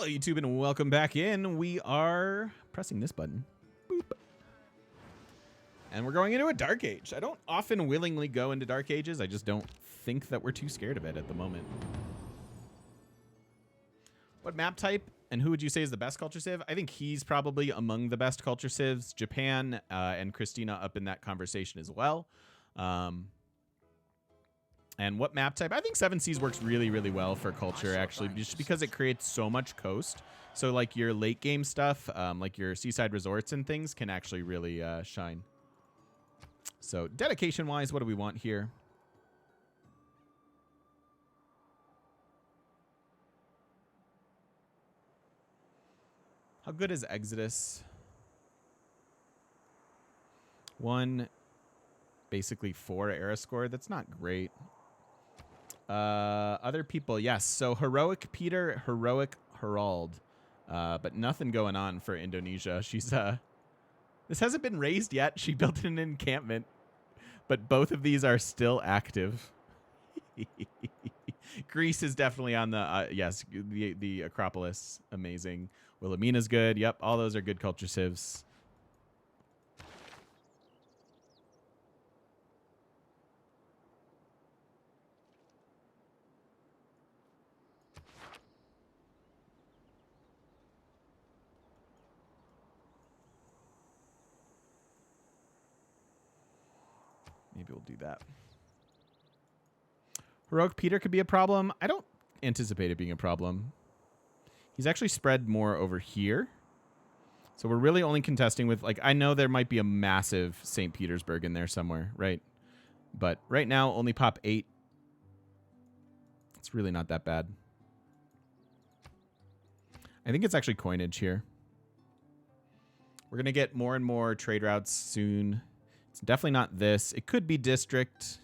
Hello, YouTube, and welcome back in. We are pressing this button. Boop. And we're going into a Dark Age. I don't often willingly go into Dark Ages. I just don't think that we're too scared of it at the moment. What map type and who would you say is the best culture civ? I think he's probably among the best culture civs. Japan and Kristina up in that conversation as well. And what map type? I think Seven Seas works really, really well for culture, actually, just because it creates so much coast. So, like, your late game stuff, like your seaside resorts and things, can actually really shine. So, dedication-wise, what do we want here? How good is Exodus? 1, basically 4 era score. That's not great. Other people, yes. So Heroic Peter, Heroic Herald. But nothing going on for Indonesia. She's this hasn't been raised yet. She built an encampment, but both of these are still active. Greece is definitely on the yes, the Acropolis, amazing. Wilhelmina's good. Yep, all those are good culture civs. Maybe we'll do that. Heroic Peter could be a problem. I don't anticipate it being a problem. He's actually spread more over here. So we're really only contesting with, like, I know there might be a massive St. Petersburg in there somewhere, right? But right now, only pop 8. It's really not that bad. I think it's actually coinage here. We're going to get more and more trade routes soon. It's definitely not this. It could be district.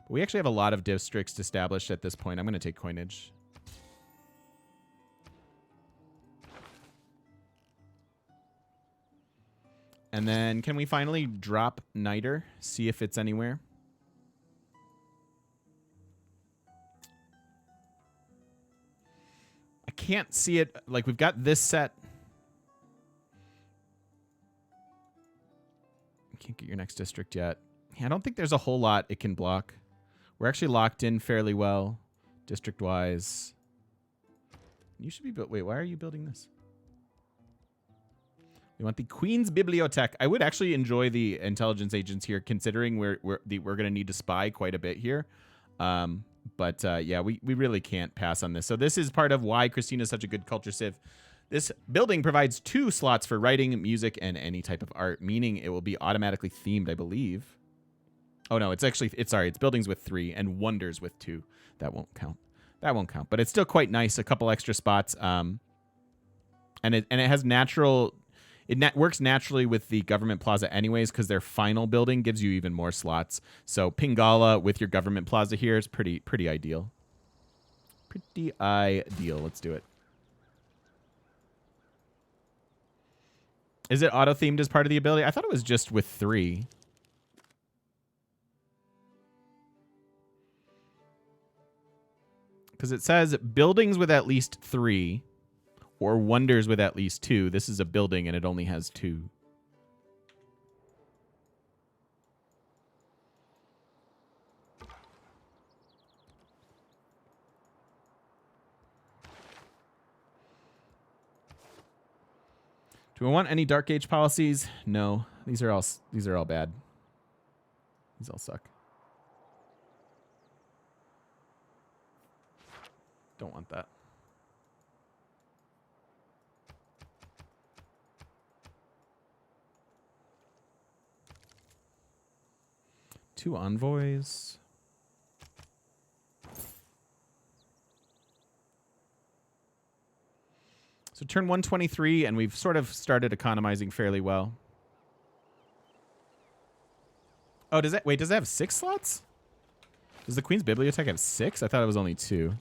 But we actually have a lot of districts established at this point. I'm going to take coinage. And then can we finally drop Niter? See if it's anywhere. I can't see it. Like, we've got this set. Can't get your next district yet. Yeah, I don't think there's a whole lot it can block. We're actually locked in fairly well, district-wise. You should be built. Wait, why are you building this? We want the Queen's Bibliothèque. I would actually enjoy the intelligence agents here, considering we're going to need to spy quite a bit here. But yeah, we really can't pass on this. So this is part of why Kristina is such a good culture civ. This building provides 2 slots for writing, music, and any type of art, meaning it will be automatically themed, I believe. Oh, no, it's actually, sorry, it's buildings with 3 and wonders with 2. That won't count. That won't count, but it's still quite nice. A couple extra spots. And it has natural, works naturally with the government plaza anyways, because their final building gives you even more slots. So Pingala with your government plaza here is pretty ideal. Pretty ideal. Let's do it. Is it auto-themed as part of the ability? I thought it was just with 3. Because it says buildings with at least 3 or wonders with at least 2. This is a building and it only has 2. Do we want any Dark Age policies? No. These are all bad. These all suck. Don't want that. Two envoys. So turn 123, and we've sort of started economizing fairly well. Oh, does it have 6 slots? Does the Queen's Bibliothèque have 6? I thought it was only 2.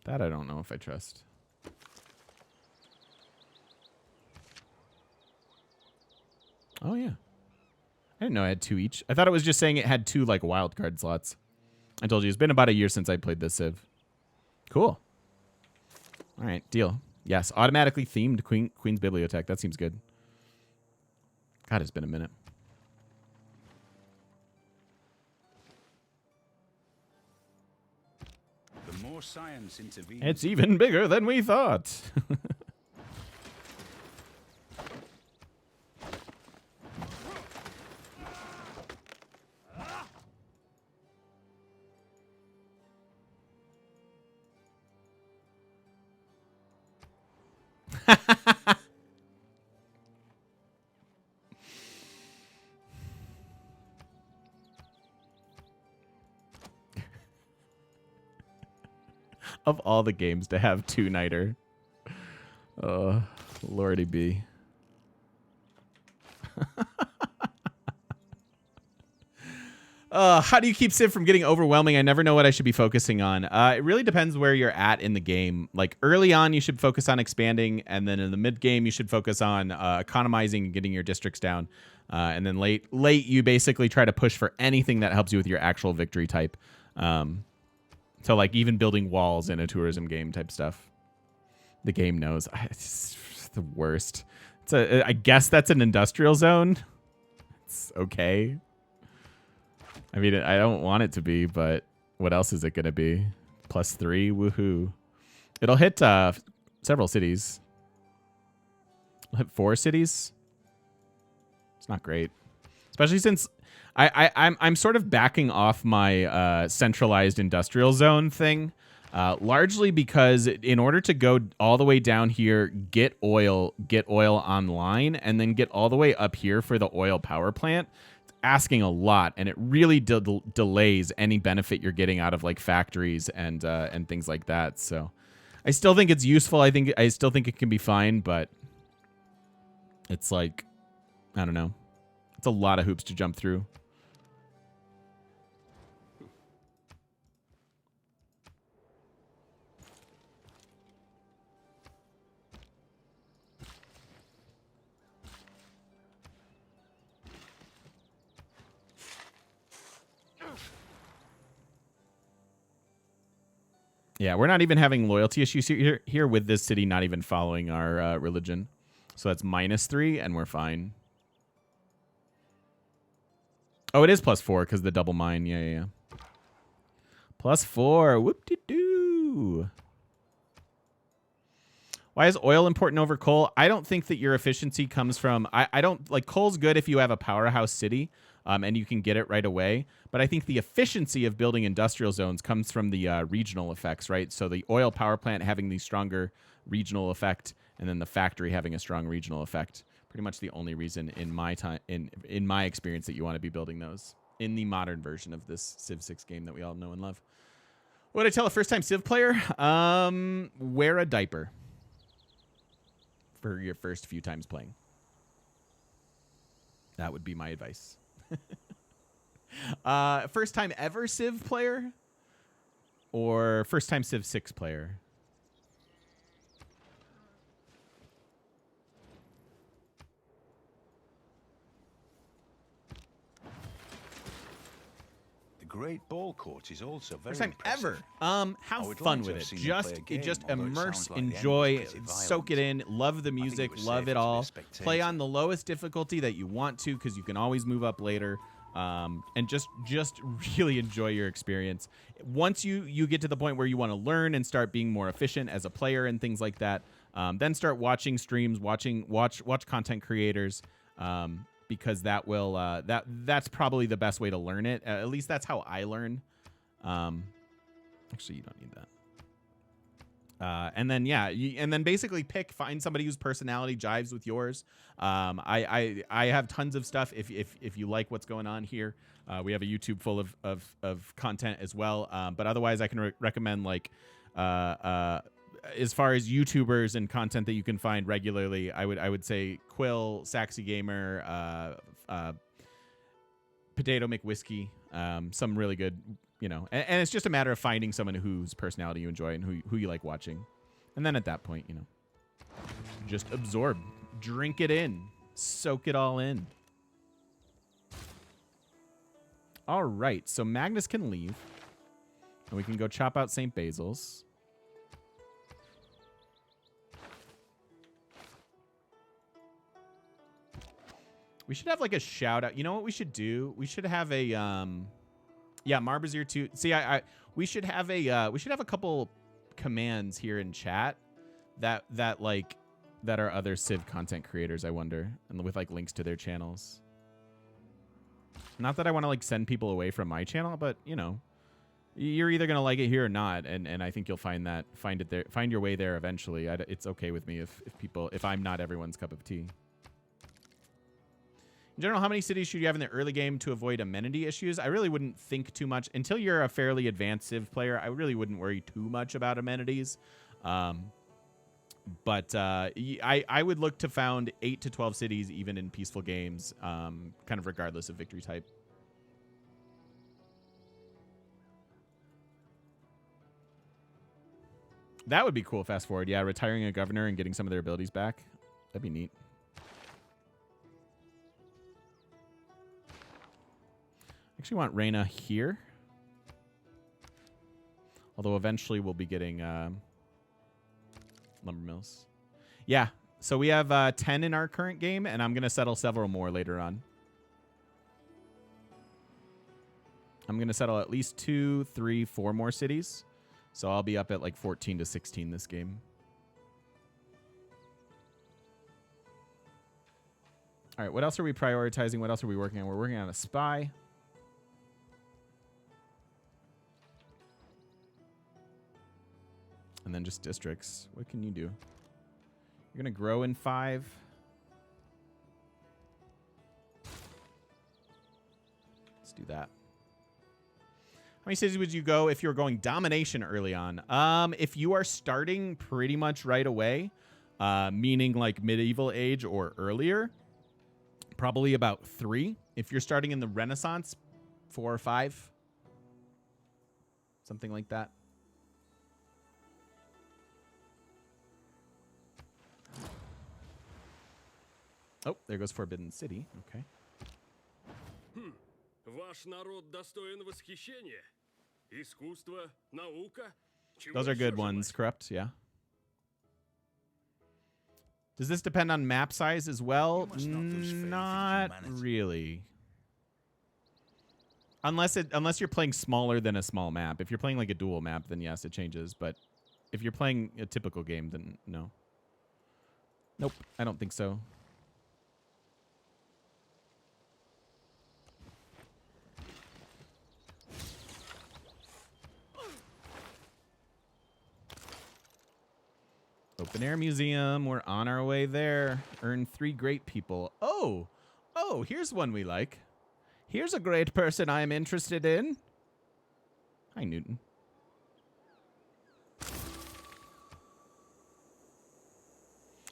That I don't know if I trust. Oh, yeah. I didn't know I had 2 each. I thought it was just saying it had 2 like wild card slots. I told you it's been about a year since I played this Civ. Cool. All right, deal. Yes, automatically themed Queen's Bibliothèque. That seems good. God, it's been a minute. The more science intervenes. It's even bigger than we thought. Of all the games to have 2-nighter. Lordy be. How do you keep Civ from getting overwhelming? I never know what I should be focusing on. It really depends where you're at in the game. Like early on, you should focus on expanding, and then in the mid game, you should focus on economizing and getting your districts down. And then late, you basically try to push for anything that helps you with your actual victory type. So like even building walls in a tourism game type stuff. The game knows. It's the worst. I guess that's an industrial zone. It's okay. I mean, I don't want it to be, but what else is it going to be? +3, woohoo. It'll hit several cities. It'll hit 4 cities. It's not great. Especially since I'm sort of backing off my centralized industrial zone thing, largely because in order to go all the way down here, get oil online, and then get all the way up here for the oil power plant, it's asking a lot, and it really delays any benefit you're getting out of like factories and things like that. So I still think it's useful. I still think it can be fine, but it's like, I don't know. It's a lot of hoops to jump through. Yeah, we're not even having loyalty issues here with this city not even following our religion. So that's -3, and we're fine. Oh, it is +4 because the double mine. Yeah. +4. Whoop-de-doo. Why is oil important over coal? I don't think that your efficiency comes from... I don't... Like, coal's good if you have a powerhouse city, and you can get it right away. But I think the efficiency of building industrial zones comes from the regional effects, right? So the oil power plant having the stronger regional effect, and then the factory having a strong regional effect. Pretty much the only reason in my time, in my experience, that you want to be building those in the modern version of this Civ 6 game that we all know and love. What would I tell a first-time Civ player? Wear a diaper for your first few times playing. That would be my advice. First time ever Civ player, or first time Civ 6 player? Great ball court is also very first time impressive. ever. Have fun with it. Just immerse, enjoy, soak it in. Love the music, love it all. Play on the lowest difficulty that you want to, because you can always move up later. And just really enjoy your experience. Once you get to the point where you want to learn and start being more efficient as a player and things like that, then start watching streams, watch content creators. Because that will that's probably the best way to learn it. At least that's how I learn. Actually, you don't need that. And then and then basically find somebody whose personality jives with yours. I have tons of stuff if you like what's going on here. We have a YouTube full of content as well. But otherwise, I can recommend like as far as YouTubers and content that you can find regularly, I would say Quill, Saxy Gamer, Potato McWhiskey, some really good, and it's just a matter of finding someone whose personality you enjoy and who you like watching. And then at that point, just absorb, drink it in, soak it all in. All right, so Magnus can leave. And we can go chop out St. Basil's. We should have like a shout out. You know what we should do? We should have a yeah, Marbazier too. See, we should have a couple commands here in chat that are other Civ content creators, I wonder, and with like links to their channels. Not that I want to like send people away from my channel, but you know, you're either gonna like it here or not, and I think you'll find your way there eventually. It's okay with me if I'm not everyone's cup of tea. In general, how many cities should you have in the early game to avoid amenity issues? I really wouldn't think too much. Until you're a fairly advanced Civ player, I really wouldn't worry too much about amenities. But I would look to found 8 to 12 cities even in peaceful games, kind of regardless of victory type. That would be cool, fast forward. Yeah, retiring a governor and getting some of their abilities back. That'd be neat. Actually want Reyna here. Although eventually we'll be getting lumber mills. Yeah, so we have 10 in our current game, and I'm going to settle several more later on. I'm going to settle at least 2, 3, 4 more cities. So I'll be up at like 14 to 16 this game. All right, what else are we prioritizing? What else are we working on? We're working on a spy. And then just districts. What can you do? You're going to grow in 5. Let's do that. How many cities would you go if you were going domination early on? If you are starting pretty much right away, meaning like medieval age or earlier, probably about 3. If you're starting in the Renaissance, 4 or 5. Something like that. Oh, there goes Forbidden City. Okay. Ваш народ достоин восхищения. Искусство, наука. Those are good ones, Corrupt, yeah. Does this depend on map size as well? Not really. Unless you're playing smaller than a small map. If you're playing like a dual map, then yes, it changes. But if you're playing a typical game, then no. Nope, I don't think so. Open Air Museum. We're on our way there. Earn 3 great people. Oh, here's one we like. Here's a great person I'm interested in. Hi, Newton.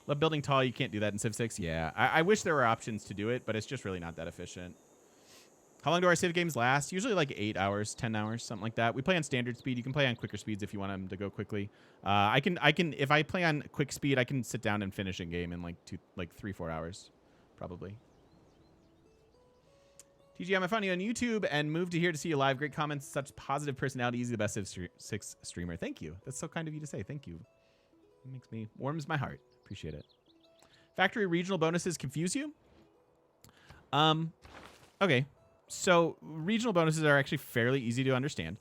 Love building tall. You can't do that in Civ 6. Yeah, I wish there were options to do it, but it's just really not that efficient. How long do our Civ games last? Usually like 8 hours, 10 hours, something like that. We play on standard speed. You can play on quicker speeds if you want them to go quickly. I can. If I play on quick speed, I can sit down and finish a game in like 3-4 hours, probably. TG, I'm found you on YouTube and moved to here to see you live. Great comments, such positive personality. Easy, the best Civ 6 streamer. Thank you. That's so kind of you to say. Thank you. It makes me warms my heart. Appreciate it. Factory regional bonuses confuse you? Okay. So regional bonuses are actually fairly easy to understand.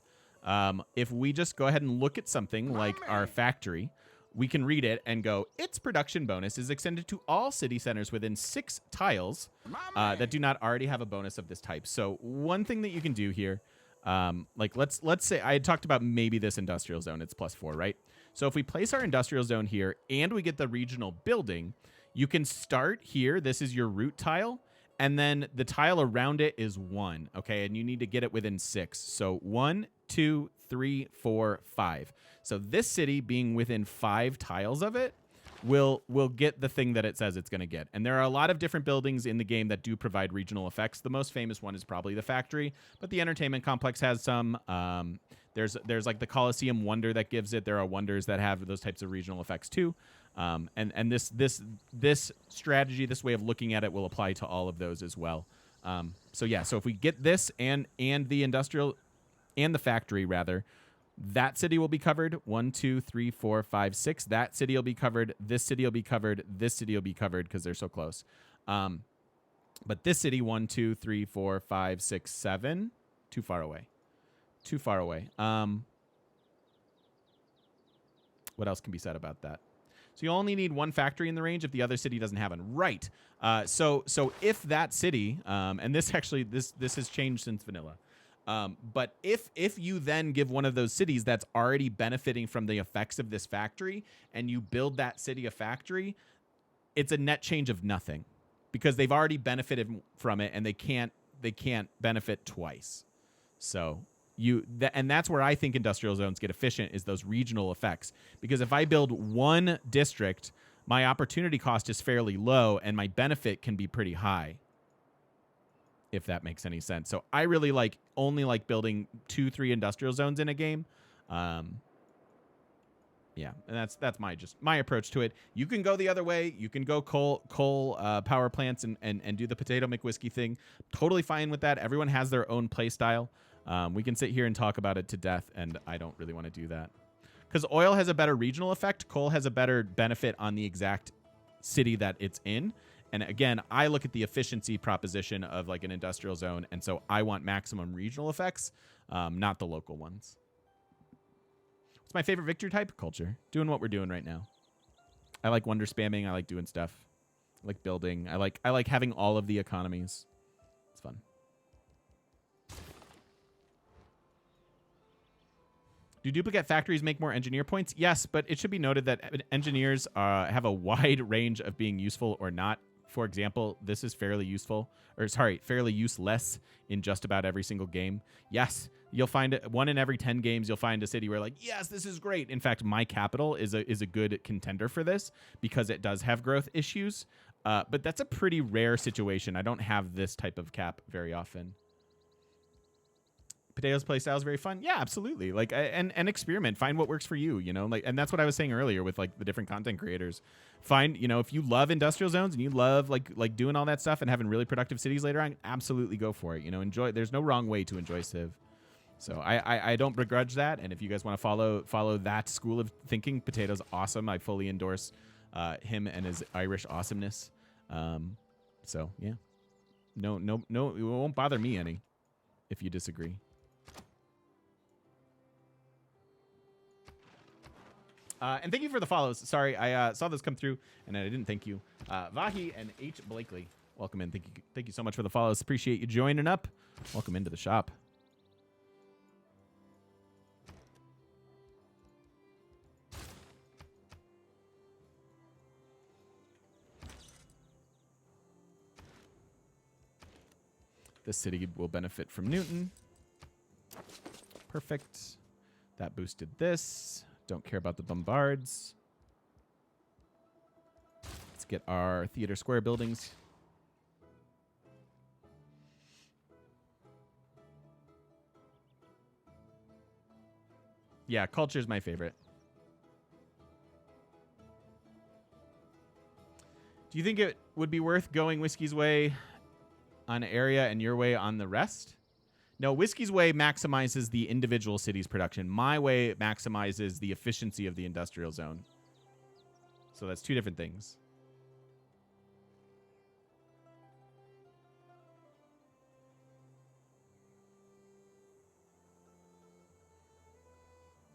If we just go ahead and look at something like our factory, we can read it and go, its production bonus is extended to all city centers within 6 tiles that do not already have a bonus of this type. So one thing that you can do here, like let's say I had talked about maybe this industrial zone. It's +4, right? So if we place our industrial zone here and we get the regional building, you can start here. This is your root tile. And then the tile around it is 1, okay? And you need to get it within 6. So 1, 2, 3, 4, 5. So this city being within 5 tiles of it will get the thing that it says it's going to get. And there are a lot of different buildings in the game that do provide regional effects. The most famous one is probably the factory, but the entertainment complex has some. There's like the Colosseum Wonder that gives it. There are wonders that have those types of regional effects too. And this strategy, this way of looking at it will apply to all of those as well. So yeah, so if we get this and the industrial and the factory rather, that city will be covered. 1, 2, 3, 4, 5, 6. That city will be covered. This city will be covered. This city will be covered because they're so close. But this city, 1, 2, 3, 4, 5, 6, 7, too far away. Too far away. What else can be said about that? So you only need one factory in the range if the other city doesn't have one. Right. So if that city, and this actually this has changed since vanilla. But if you then give one of those cities that's already benefiting from the effects of this factory and you build that city a factory, it's a net change of nothing because they've already benefited from it and they can't benefit twice. So and that's where I think industrial zones get efficient is those regional effects. Because if I build one district, my opportunity cost is fairly low and my benefit can be pretty high. If that makes any sense. So I really only like building 2-3 industrial zones in a game. Yeah, and that's my approach to it. You can go the other way. You can go coal power plants and do the potato McWhiskey thing. Totally fine with that. Everyone has their own play style. We can sit here and talk about it to death, and I don't really want to do that. Because oil has a better regional effect. Coal has a better benefit on the exact city that it's in. And again, I look at the efficiency proposition of like an industrial zone, and so I want maximum regional effects, not the local ones. What's my favorite victory type? Culture. Doing what we're doing right now. I like wonder spamming. I like doing stuff. I like building. I like having all of the economies. It's fun. Do duplicate factories make more engineer points? Yes, but it should be noted that engineers have a wide range of being useful or not. For example, this is fairly useful, or sorry, fairly useless in just about every single game. Yes, you'll find it 1 in every 10 games. You'll find a city where like, yes, this is great. In fact, my capital is a good contender for this because it does have growth issues. But that's a pretty rare situation. I don't have this type of cap very often. Potatoes playstyle is very fun. Yeah, absolutely. Like, and experiment. Find what works for you. You know, like, and that's what I was saying earlier with like the different content creators. Find, you know, if you love industrial zones and you love like doing all that stuff and having really productive cities later on, absolutely go for it. You know, enjoy. There's no wrong way to enjoy Civ. So I don't begrudge that. And if you guys want to follow that school of thinking, Potato's awesome. I fully endorse him and his Irish awesomeness. So yeah, no, it won't bother me any if you disagree. And thank you for the follows. Sorry, I saw this come through, and I didn't thank you. Vahi and H. Blakely, welcome in. Thank you so much for the follows. Appreciate you joining up. Welcome into the shop. This city will benefit from Newton. Perfect. That boosted this. Don't care about the bombards. Let's get our theater square buildings. Yeah, culture is my favorite. Do you think it would be worth going Whiskey's way on area and your way on the rest? No, Whiskey's way maximizes the individual city's production. My way maximizes the efficiency of the industrial zone. So that's two different things.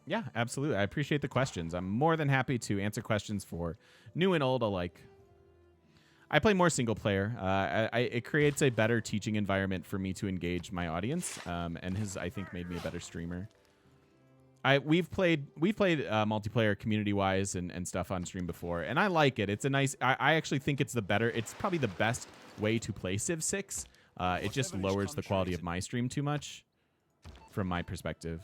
Yeah, absolutely. I appreciate the questions. I'm more than happy to answer questions for new and old alike. I play more single player. It creates a better teaching environment for me to engage my audience, and has, I think, made me a better streamer. We've played multiplayer community wise and stuff on stream before, and I like it. It's a nice. I actually think it's probably the best way to play Civ 6. It just lowers the quality of my stream too much, from my perspective.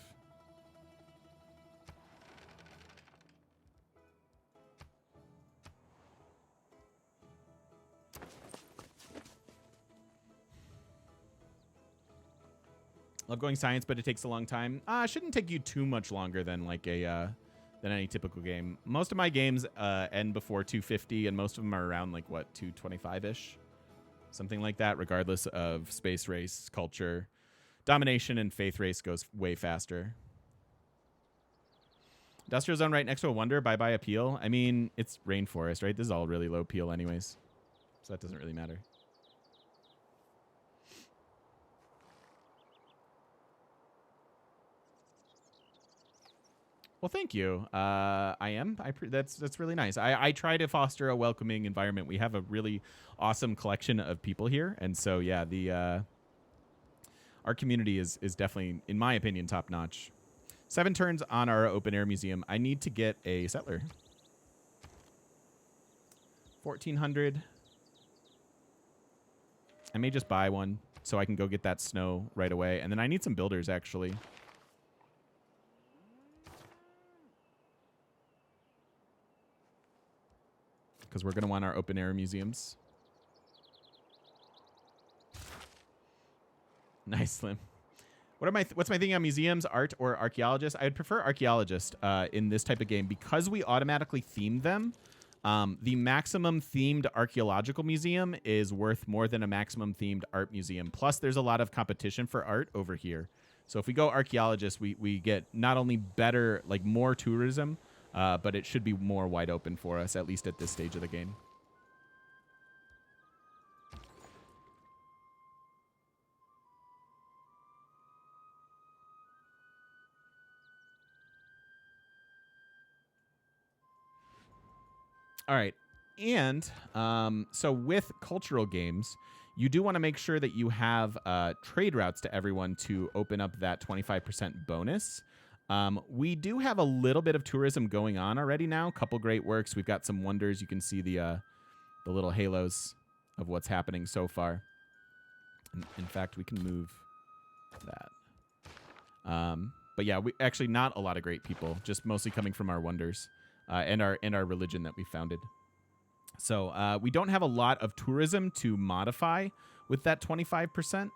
Love going science, but it takes a long time. It shouldn't take you too much longer than like than any typical game. Most of my games end before 250, and most of them are around like what 225-ish. Something like that, regardless of space race, culture. Domination and faith race goes way faster. Industrial zone right next to a wonder. Bye-bye appeal. I mean, it's rainforest, right? This is all really low peel anyways. So that doesn't really matter. Well, thank you. That's really nice. I try to foster a welcoming environment. We have a really awesome collection of people here, and so yeah, our community is definitely, in my opinion, top notch. 7 turns on our open air museum. I need to get a settler. 1,400. I may just buy one so I can go get that snow right away, and then I need some builders actually. Because we're going to want our open air museums. Nice, Slim. What's my thing on museums, art, or archaeologist? I would prefer archaeologist in this type of game because we automatically theme them. The maximum themed archaeological museum is worth more than a maximum themed art museum. Plus, there's a lot of competition for art over here. So if we go archaeologist, we get not only better, like more tourism, but it should be more wide open for us, at least at this stage of the game. All right. And so with cultural games, you do want to make sure that you have trade routes to everyone to open up that 25% bonus. We do have a little bit of tourism going on already now. Couple great works. We've got some wonders. You can see the little halos of what's happening so far. In fact, we can move that. But yeah, we actually not a lot of great people, just mostly coming from our wonders and our religion that we founded. So we don't have a lot of tourism to modify with that 25%.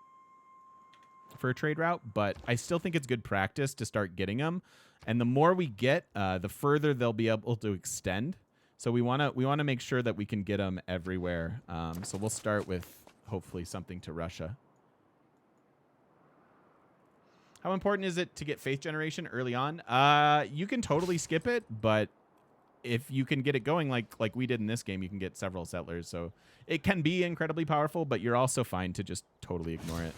For a trade route, but I still think it's good practice to start getting them. And the more we get, the further they'll be able to extend. So we want to make sure that we can get them everywhere. So we'll start with hopefully something to Russia. How important is it to get faith generation early on? You can totally skip it, but if you can get it going like we did in this game, you can get several settlers. So it can be incredibly powerful, but you're also fine to just totally ignore it.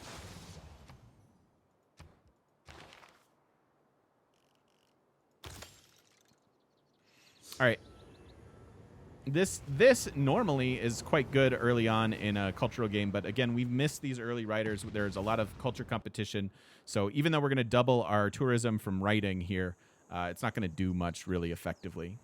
All right. This normally is quite good early on in a cultural game, but again, we've missed these early writers. There's a lot of culture competition. So even though we're going to double our tourism from writing here, it's not going to do much really effectively.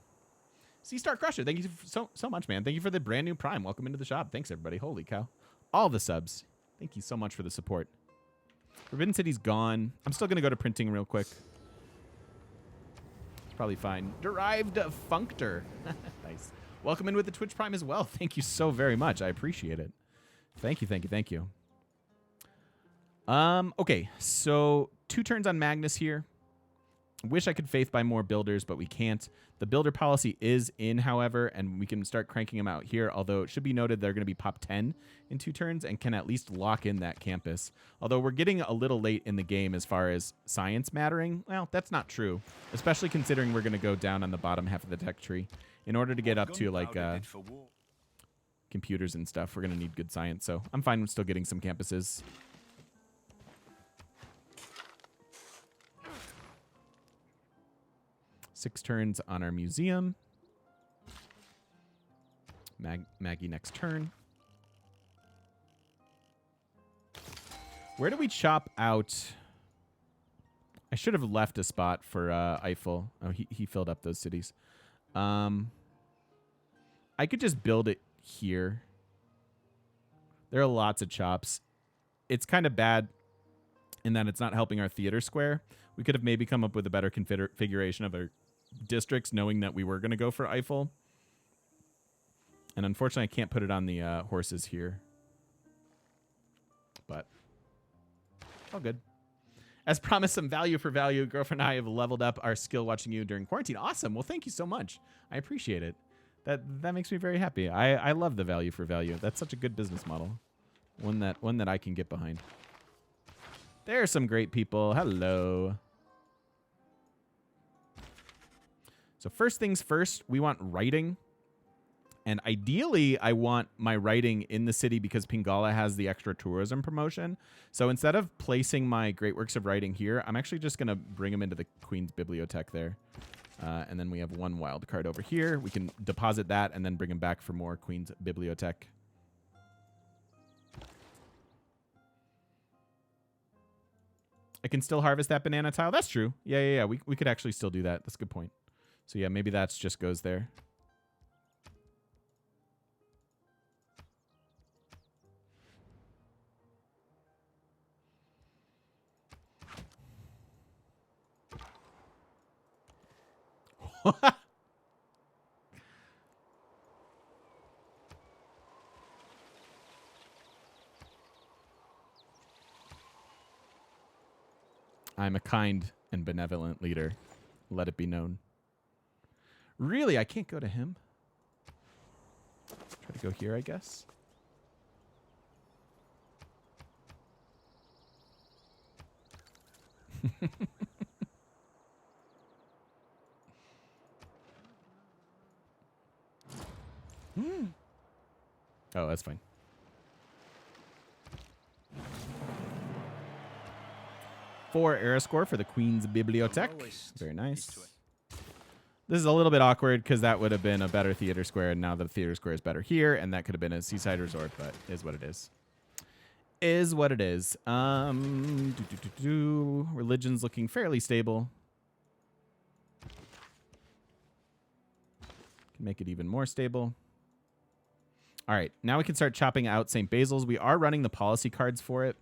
Sea Star Crusher, thank you so much, man. Thank you for the brand new Prime. Welcome into the shop. Thanks, everybody. Holy cow. All the subs. Thank you so much for the support. Forbidden City's gone. I'm still going to go to printing real quick. Probably fine. Derived Functor. Nice. Welcome in with the Twitch Prime as well. Thank you so very much. I appreciate it. Thank you, thank you, thank you. Okay, so 2 turns on Magnus here. Wish I could faith by more builders, but we can't. The builder policy is in, however, and we can start cranking them out here, although it should be noted they're going to be pop 10 in 2 turns and can at least lock in that campus. Although we're getting a little late in the game as far as science mattering. Well, that's not true, especially considering we're going to go down on the bottom half of the tech tree. In order to get up to, like, computers and stuff, we're going to need good science, so I'm fine with still getting some campuses. Six turns on our museum. Maggie next turn. Where do we chop out? I should have left a spot for Eiffel. Oh, he filled up those cities. I could just build it here. There are lots of chops. It's kind of bad in that it's not helping our theater square. We could have maybe come up with a better configuration of our districts, knowing that we were going to go for Eiffel. And unfortunately, I can't put it on the horses here. But all good. As promised, some value for value. Girlfriend and I have leveled up our skill watching you during quarantine. Awesome. Well, thank you so much. I appreciate it. That makes me very happy. I love the value for value. That's such a good business model. One that I can get behind. There's some great people. Hello. So first things first, we want writing. And ideally, I want my writing in the city because Pingala has the extra tourism promotion. So instead of placing my great works of writing here, I'm actually just going to bring them into the Queen's Bibliothèque there. And then we have one wild card over here. We can deposit that and then bring them back for more Queen's Bibliothèque. I can still harvest that banana tile. That's true. Yeah. We could actually still do that. That's a good point. So yeah, maybe that's just goes there. I'm a kind and benevolent leader. Let it be known. Really? I can't go to him? Try to go here, I guess. Oh, that's fine. Four era score for the Queen's Bibliothèque. Very nice. This is a little bit awkward because that would have been a better theater square, and now the theater square is better here, and that could have been a seaside resort, but is what it is. Is what it is. Religion's looking fairly stable. Can make it even more stable. All right, now we can start chopping out St. Basil's. We are running the policy cards for it.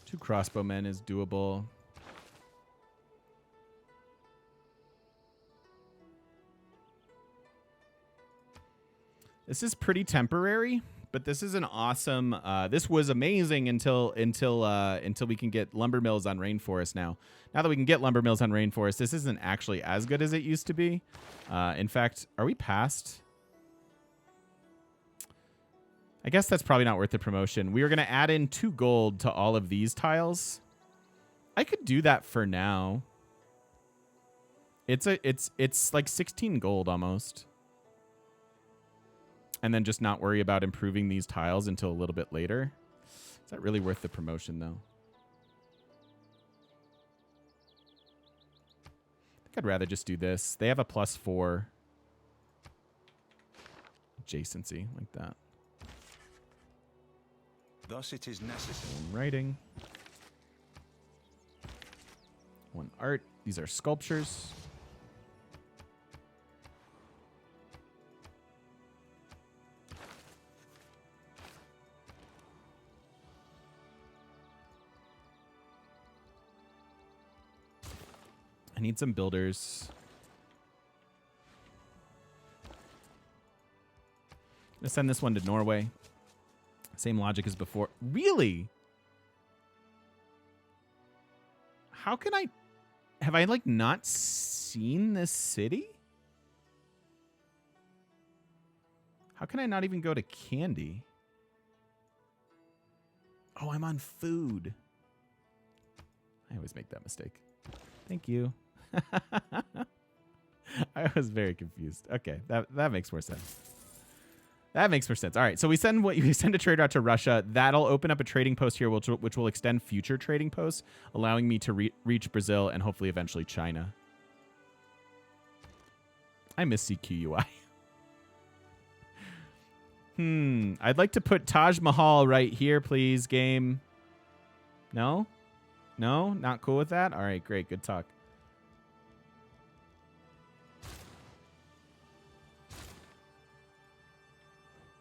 Two crossbowmen is doable. This is pretty temporary, but this is an awesome. This was amazing until we can get lumber mills on rainforest now. Now that we can get lumber mills on rainforest, this isn't actually as good as it used to be. In fact, are we past? I guess that's probably not worth the promotion. We were going to add in 2 gold to all of these tiles. I could do that for now. It's like 16 gold almost. And then just not worry about improving these tiles until a little bit later. Is that really worth the promotion though? I think I'd rather just do this. They have a +4 adjacency like that. Thus it is necessary. One writing. One art. These are sculptures. I need some builders. Let's send this one to Norway. Same logic as before. Really? How can I... Have I, like, not seen this city? How can I not even go to Candy? Oh, I'm on food. I always make that mistake. Thank you. I was very confused. Okay, that makes more sense. That makes more sense. All right, so we send a trade route to Russia. That'll open up a trading post here, which will extend future trading posts, allowing me to reach Brazil and hopefully eventually China. I miss CQUI. I'd like to put Taj Mahal right here, please, game. No? No? Not cool with that? All right, great. Good talk.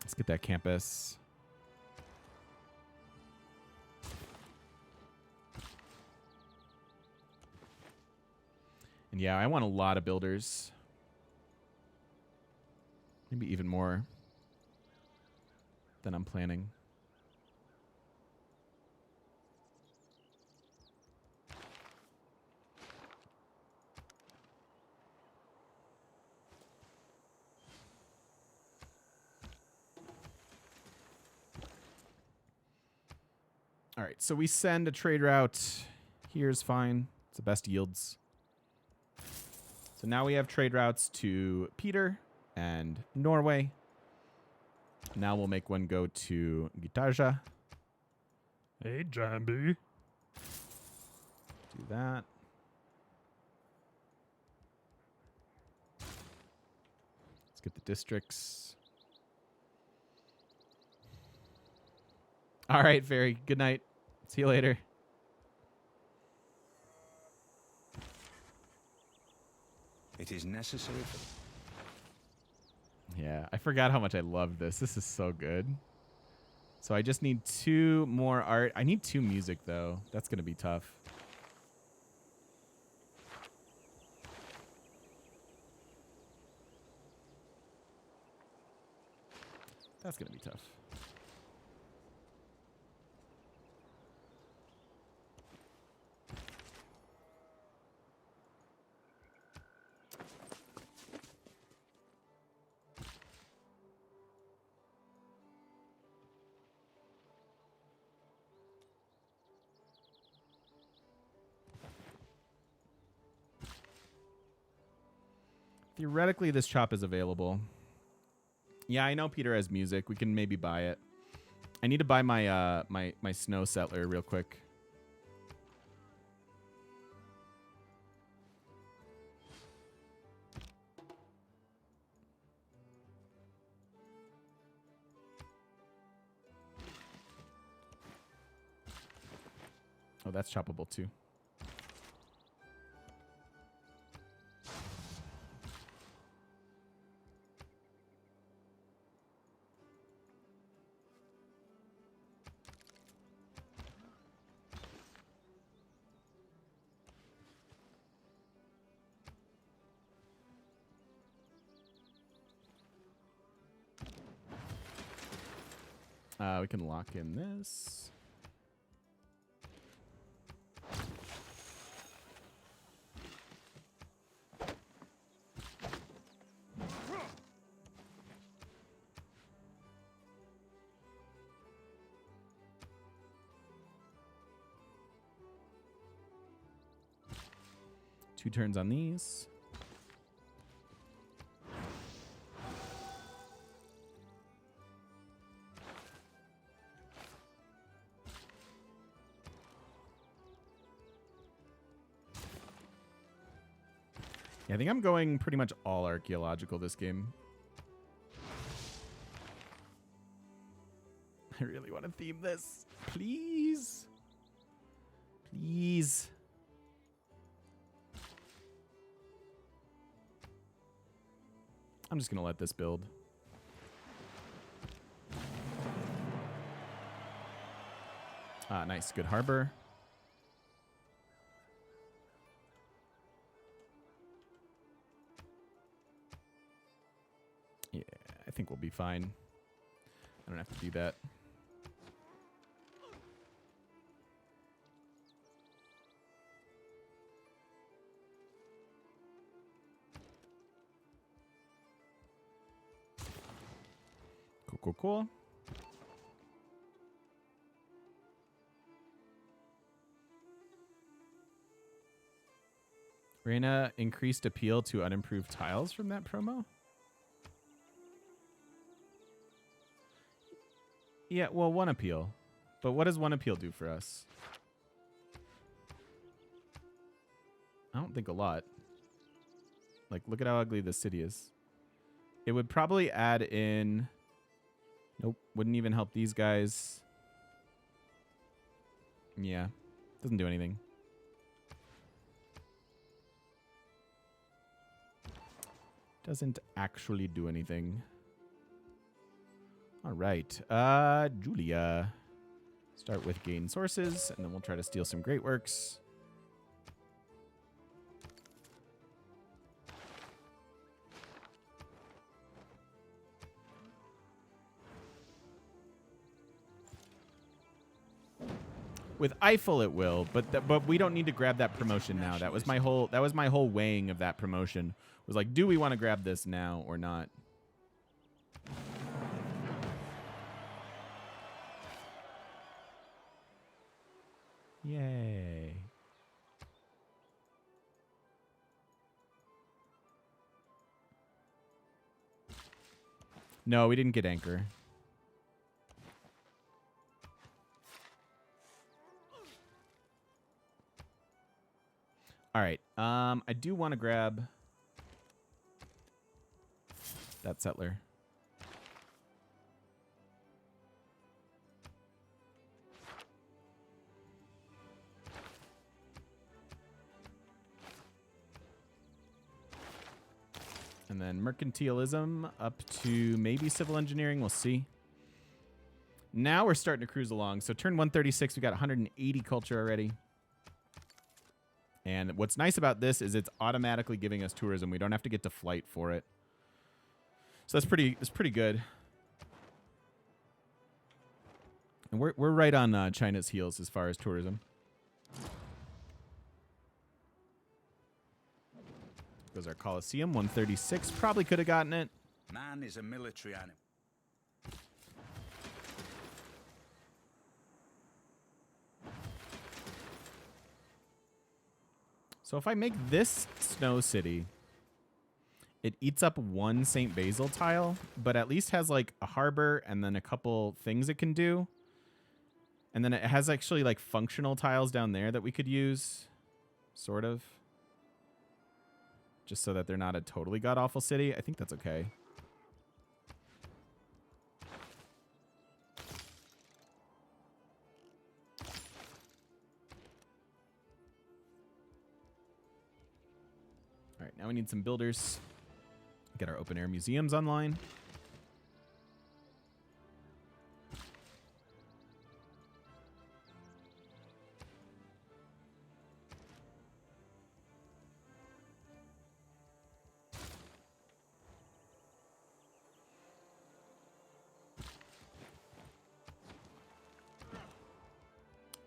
Let's get that campus. And yeah, I want a lot of builders. Maybe even more than I'm planning. All right, so we send a trade route. Here's fine. It's the best yields. So now we have trade routes to Peter and Norway. Now we'll make one go to Gitarja. Hey, Jambi. Do that. Let's get the districts. All right, Fairy. Good night. See you later. It is necessary for... Yeah, I forgot how much I love this. This is so good. So I just need 2 more art. I need 2 music, though. That's going to be tough. That's going to be tough. Theoretically, this chop is available. Yeah, I know Peter has music. We can maybe buy it. I need to buy my my snow settler real quick. Oh, that's choppable too. We can lock in this. Two turns on these. Yeah, I think I'm going pretty much all archaeological this game. I really want to theme this. Please. Please. I'm just going to let this build. Ah, nice. Good harbor. Yeah, I think we'll be fine. I don't have to do that. Cool, cool, cool. Reina increased appeal to unimproved tiles from that promo? Yeah, well, one appeal. But what does one appeal do for us? I don't think a lot. Like, look at how ugly this city is. It would probably add in... Nope, wouldn't even help these guys. Yeah, doesn't do anything. Doesn't actually do anything. All right, Julia. Start with gain sources, and then we'll try to steal some great works. With Eiffel, it will, but we don't need to grab that promotion now. That was my whole weighing of that promotion. Was like, do we want to grab this now or not? Yay. No, we didn't get anchor. All right. I do want to grab that settler. And then mercantilism up to maybe civil engineering. We'll see. Now we're starting to cruise along. So turn 136, we got 180 culture already. And what's nice about this is it's automatically giving us tourism. We don't have to get to flight for it. So that's pretty good. And we're right on China's heels as far as tourism. Goes our Colosseum, 136. Probably could have gotten it. Man is a military animal. So if I make this Snow City, it eats up one St. Basil tile, but at least has like a harbor and then a couple things it can do. And then it has actually like functional tiles down there that we could use, sort of. Just so that they're not a totally god-awful city. I think that's okay. All right, now we need some builders. Get our open-air museums online.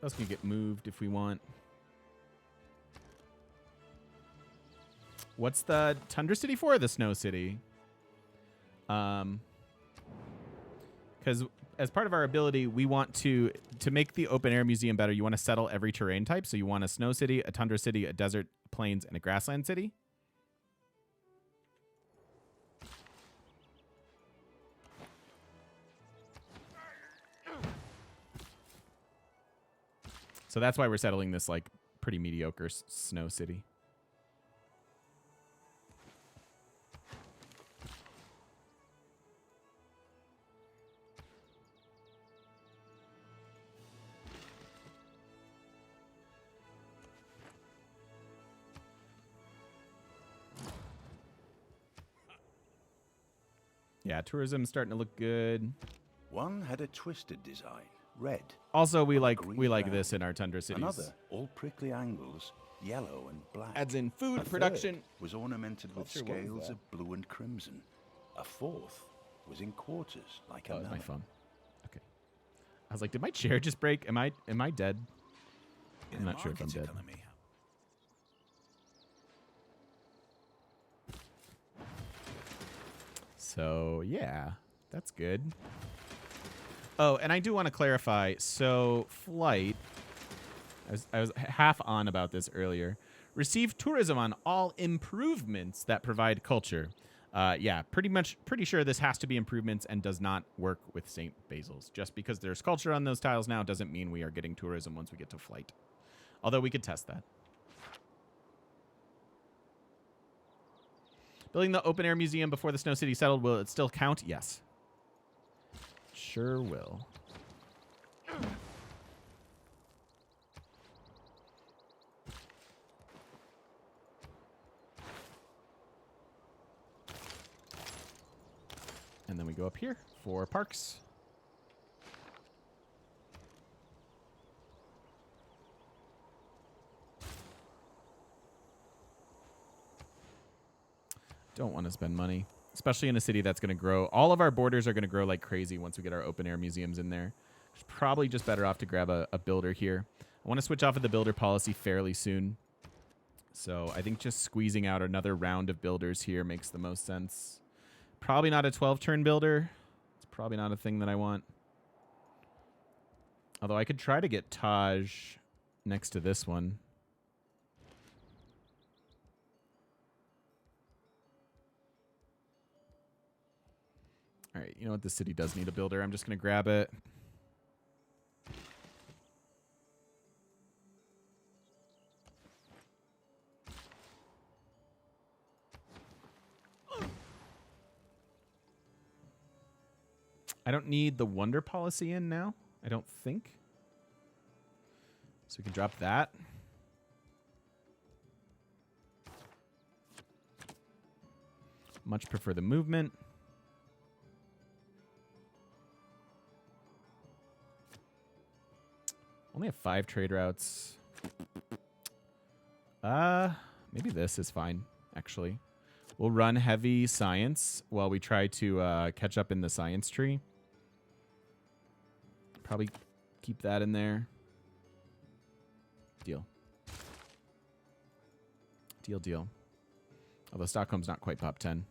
Those can get moved if we want. What's the Tundra City for? The Snow City. Because as part of our ability, we want to make the open air museum better. You want to settle every terrain type. So you want a Snow City, a Tundra City, a Desert, Plains, and a Grassland City. So that's why we're settling this like pretty mediocre Snow City. Yeah, tourism's starting to look good. One had a twisted design, red. Also, we on a like green this ground. in our Tundra cities. Another, all prickly angles, yellow and black. Adds in food A production. third was ornamented with Culture, what was scales that? of blue and crimson. A fourth was in quarters, like a That was my melon. phone. Okay. I was like, did my chair just break? Am I dead? In I'm a not sure if I'm market dead. economy, So, yeah, that's good. Oh, and I do want to clarify. So, flight, I was half on about this earlier. Receive tourism on all improvements that provide culture. Yeah, pretty sure this has to be improvements and does not work with St. Basil's. Just because there's culture on those tiles now doesn't mean we are getting tourism once we get to flight. Although we could test that. Building the open air museum before the Snow City settled, will it still count? Yes. Sure will. And then we go up here for parks. Don't want to spend money, especially in a city that's going to grow. All of our borders are going to grow like crazy once we get our open air museums in there. Probably just better off to grab a builder here. I want to switch off of the builder policy fairly soon. So I think just squeezing out another round of builders here makes the most sense. Probably not a 12-turn builder. It's probably not a thing that I want. Although I could try to get Taj next to this one. All right, you know what? This city does need a builder. I'm just going to grab it. I don't need the wonder policy in now, I don't think. So we can drop that. Much prefer the movement. Only have 5 trade routes. Maybe this is fine, actually. We'll run heavy science while we try to catch up in the science tree. Probably keep that in there. Deal. Deal, deal. Although Stockholm's not quite pop 10.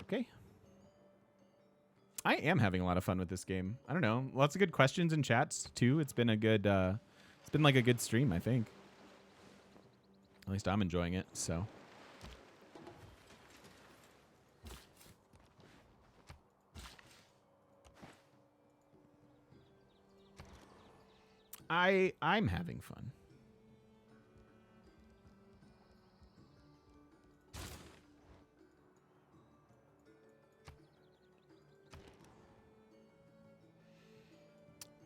Okay. I am having a lot of fun with this game. I don't know. Lots of good questions and chats, too. It's been a good, it's been like a good stream, I think. At least I'm enjoying it, so. I'm having fun.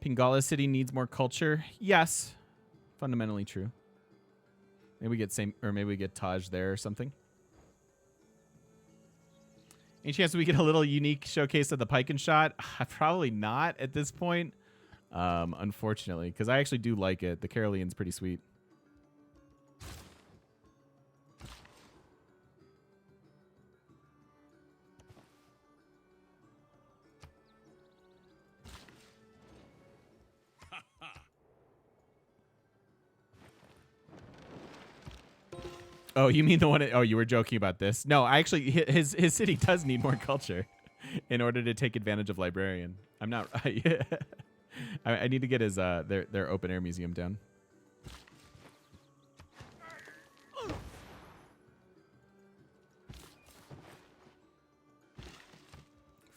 Pingala City needs more culture. Yes. Fundamentally true. Maybe we get maybe we get Taj there or something. Any chance we get a little unique showcase of the pike and shot? Probably not at this point. Unfortunately, because I actually do like it. The Carolean's pretty sweet. Oh, you mean the one? Oh, you were joking about this. No, I actually, his city does need more culture in order to take advantage of Librarian. I'm not. I need to get his their open air museum down.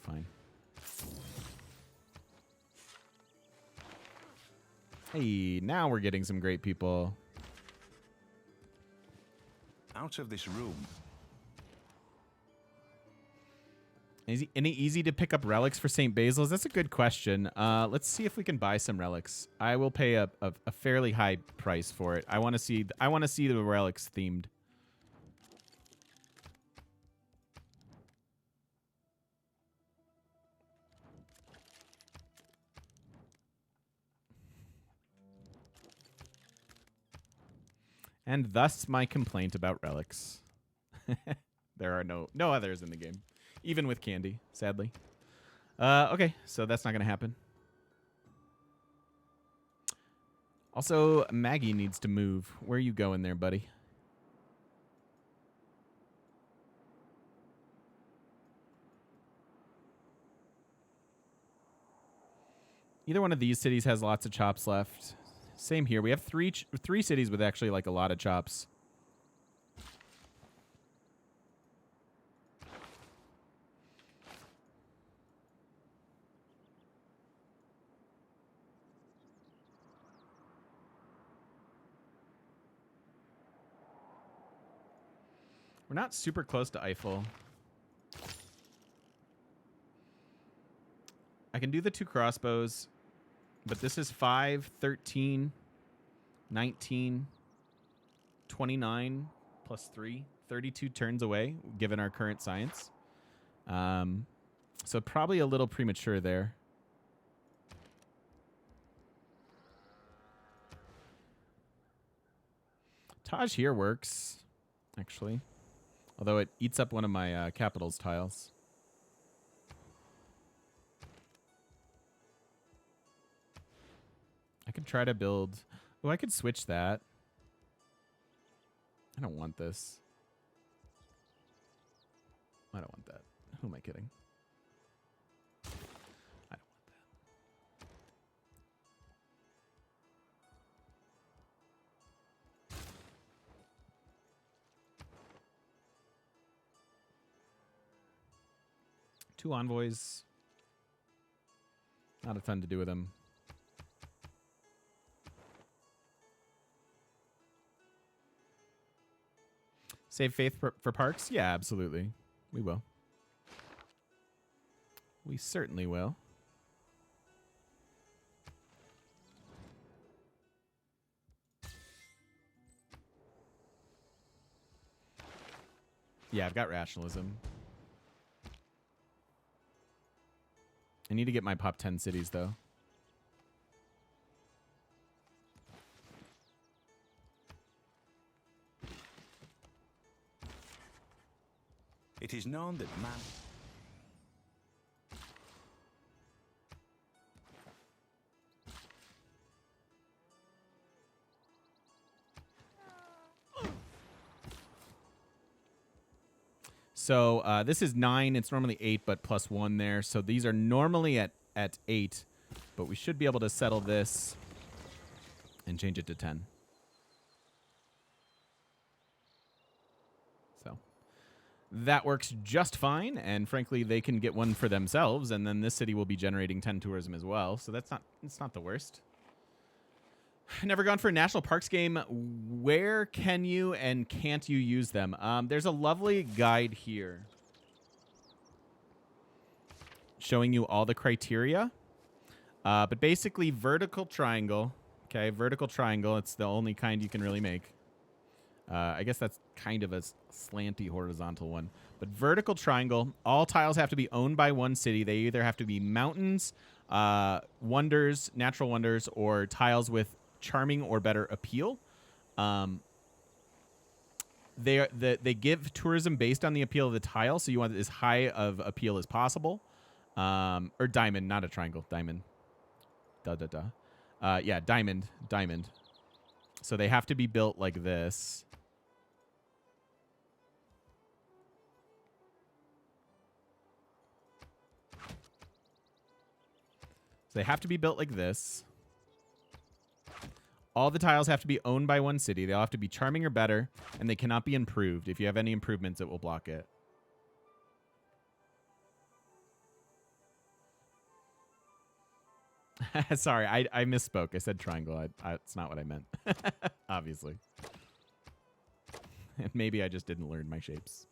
Fine. Hey, now we're getting some great people. Out of this room. Any easy to pick up relics for St. Basil's? That's a good question. Let's see if we can buy some relics. I will pay a fairly high price for it. I want to see the relics themed. And thus my complaint about relics. There are no others in the game. Even with candy, sadly. Okay, so that's not going to happen. Also, Maggie needs to move. Where are you going there, buddy? Either one of these cities has lots of chops left. Same here. We have three cities with actually like a lot of chops. We're not super close to Eiffel. I can do the 2 crossbows, but this is 5, 13, 19, 29 plus 3, 32 turns away, given our current science. So probably a little premature there. Taj here works. actually. Although it eats up one of my capitals tiles. I could try to build... Oh, I could switch that. I don't want this. I don't want that. Who am I kidding? I don't want that. 2 envoys. Not a ton to do with them. Save faith for parks? Yeah, absolutely. We will. We certainly will. Yeah, I've got rationalism. I need to get my pop 10 cities, though. It is known that man... So this is 9. It's normally 8, but plus 1 there. So these are normally at 8, but we should be able to settle this and change it to 10. So that works just fine, and frankly, they can get one for themselves, and then this city will be generating 10 tourism as well. So it's not the worst. Never gone for a national parks game. Where can you and can't you use them? There's a lovely guide here showing you all the criteria. But basically, vertical triangle. Okay, vertical triangle. It's the only kind you can really make. I guess that's kind of a slanty horizontal one. But vertical triangle, all tiles have to be owned by one city. They either have to be mountains, wonders, natural wonders, or tiles with charming or better appeal. They give tourism based on the appeal of the tile, so you want as high of appeal as possible. Or diamond, not a triangle, diamond. Yeah, diamond. So they have to be built like this. So they have to be built like this. All the tiles have to be owned by one city. They all have to be charming or better, and they cannot be improved. If you have any improvements, it will block it. Sorry, I misspoke. I said triangle. It's not what I meant. Obviously. And maybe I just didn't learn my shapes.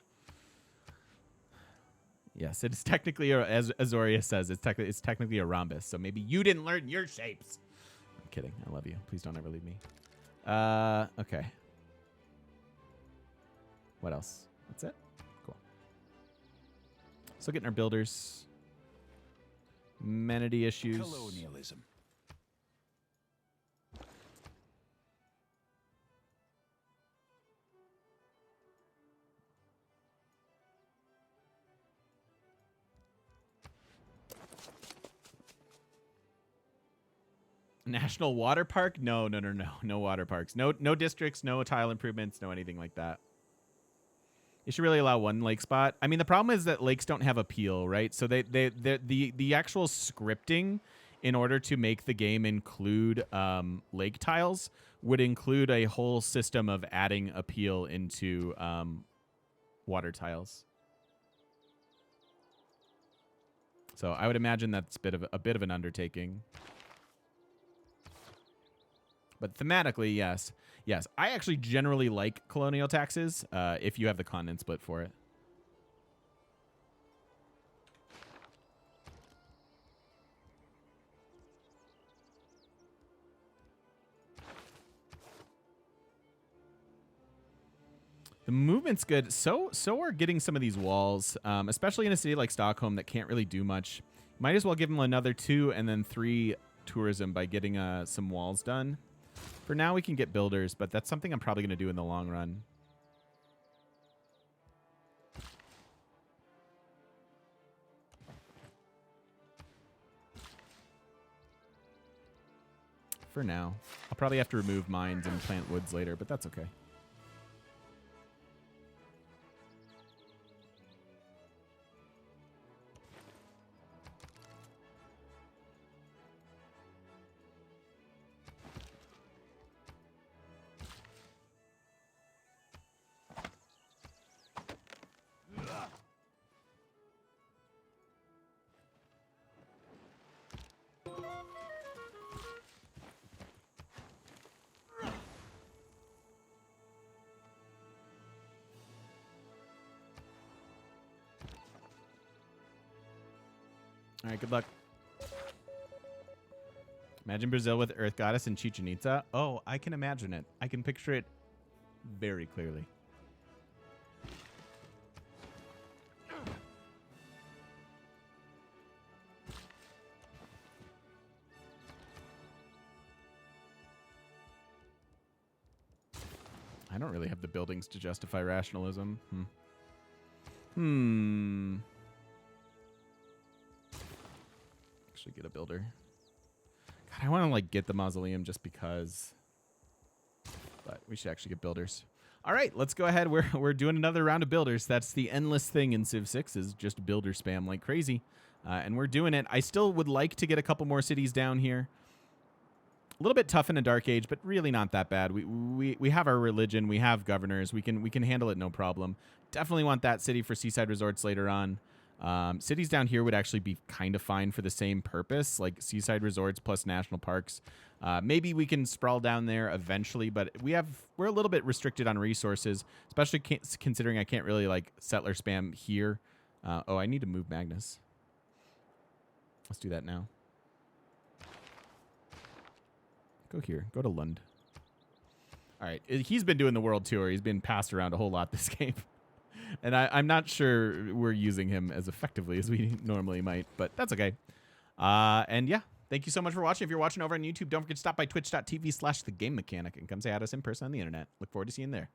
Yes, it is technically, as Azoria says, it's technically a rhombus. So maybe you didn't learn your shapes. I'm kidding. I love you. Please don't ever leave me. Okay. What else? That's it? Cool. So getting our builders. Amenity issues. Colonialism. National water park? No. No water parks. No districts, no tile improvements, no anything like that. You should really allow one lake spot. I mean, the problem is that lakes don't have appeal, right? So the actual scripting in order to make the game include lake tiles would include a whole system of adding appeal into water tiles. So I would imagine that's a bit of an undertaking. But thematically, yes. Yes, I actually generally like colonial taxes if you have the continent split for it. The movement's good. So are getting some of these walls, especially in a city like Stockholm that can't really do much. Might as well give them another 2 and then 3 tourism by getting some walls done. For now, we can get builders, but that's something I'm probably going to do in the long run. for now. I'll probably have to remove mines and plant woods later, but that's okay. All right, good luck. Imagine Brazil with Earth Goddess and Chichen Itza. Oh, I can imagine it. I can picture it very clearly. I don't really have the buildings to justify rationalism. Actually get a builder. God, I want to like get the mausoleum just because. But we should actually get builders. All right, let's go ahead. We're doing another round of builders. That's the endless thing in Civ 6 is just builder spam like crazy. And we're doing it. I still would like to get a couple more cities down here. A little bit tough in a dark age, but really not that bad. We have our religion, we have governors, we can handle it no problem. Definitely want that city for seaside resorts later on. Cities down here would actually be kind of fine for the same purpose, like seaside resorts plus national parks. Maybe we can sprawl down there eventually, but we're a little bit restricted on resources, especially considering I can't really like settler spam here. Oh, I need to move Magnus. Let's do that now. Go here. Go to Lund. All right. He's been doing the world tour. He's been passed around a whole lot this game. And I'm not sure we're using him as effectively as we normally might, but that's okay. And yeah, thank you so much for watching. If you're watching over on YouTube, don't forget to stop by twitch.tv/thegamemechanic and come say hi to us in person on the internet. Look forward to seeing you there.